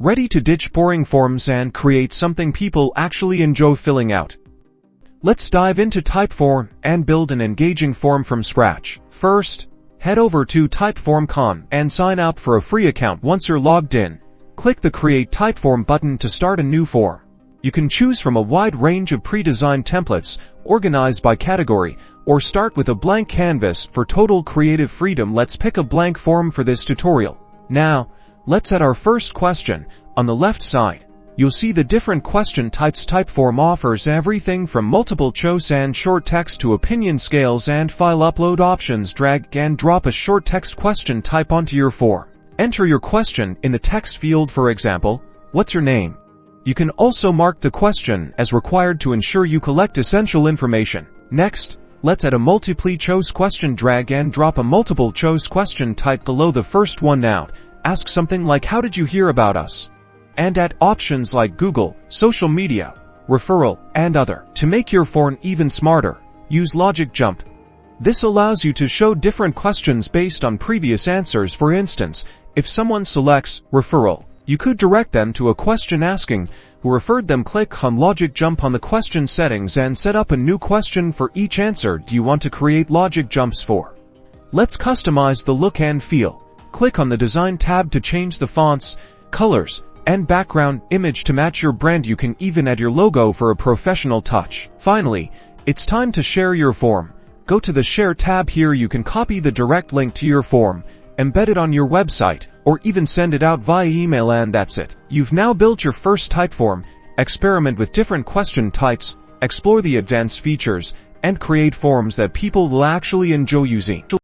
Ready to ditch boring forms and create something people actually enjoy filling out. Let's dive into Typeform and build an engaging form from scratch. First, head over to Typeform.com and sign up for a free account. Once you're logged in, click the Create Typeform button to start a new form. You can choose from a wide range of pre-designed templates, organized by category, or start with a blank canvas for total creative freedom. Let's pick a blank form for this tutorial. Now, let's add our first question. On the left side, you'll see the different question types. Typeform offers everything from multiple choice and short text to opinion scales and file upload options. Drag and drop a short text question type onto your form. Enter your question in the text field, for example, what's your name? You can also mark the question as required to ensure you collect essential information. Next, let's add a multiple choice question. Drag and drop a multiple choice question type below the first one. Now, ask something like, how did you hear about us? And add options like Google, social media, referral, and other. To make your form even smarter, use Logic Jump. This allows you to show different questions based on previous answers. For instance, if someone selects referral, you could direct them to a question asking who referred them. Click on Logic Jump on the question settings and set up a new question for each answer do you want to create logic jumps for. Let's customize the look and feel. Click on the Design tab to change the fonts, colors, and background image to match your brand. You can even add your logo for a professional touch. Finally, it's time to share your form. Go to the Share tab. Here you can copy the direct link to your form, embed it on your website, or even send it out via email, and that's it. You've now built your first Typeform. Experiment with different question types, explore the advanced features, and create forms that people will actually enjoy using.